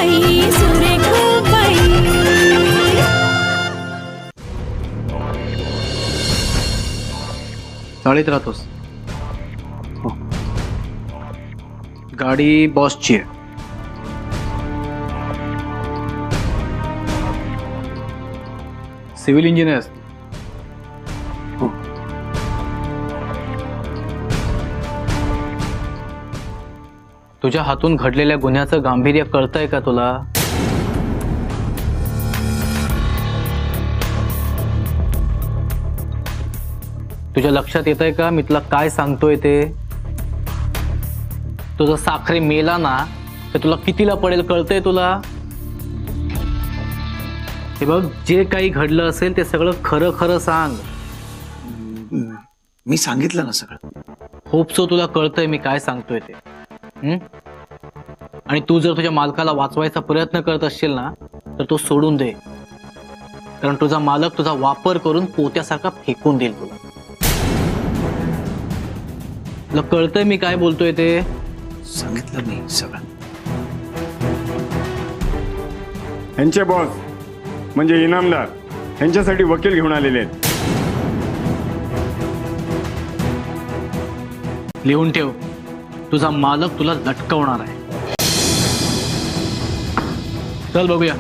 बाई सुरेख बाई. चाळीत राहतोस. गाडी बॉसची आहे. Civil engineer. तुझ्या हातून घडलेल्या गुन्ह्याचं गांभीर्य कळतंय का तुला? तुझ्या लक्षात येतंय का मी तुला काय सांगतोय ते? तुझा साखरे मेला ना तर तुला कितीला पडेल कळतंय तुला? हे बघ, जे काही घडलं असेल ते सगळं खरं खरं सांग. मी सांगितलं ना सगळं. होपसो तुला कळतंय मी काय सांगतोय ते. आणि तू जर तुझ्या मालकाला वाचवायचा प्रयत्न करत असशील ना तर तो सोडून दे, कारण तुझा मालक तुझा वापर करून पोत्यासारखा फेकून देईल तुला. तुला कळतंय मी काय बोलतोय ते? सांगितलं मी सगळं. यांचे बॉस म्हणजे इनामदार यांच्यासाठी वकील घेऊन आलेले आहेत. लिहून ठेव, तुझा मालक तुला लटकवणार आहे. चल बघूया.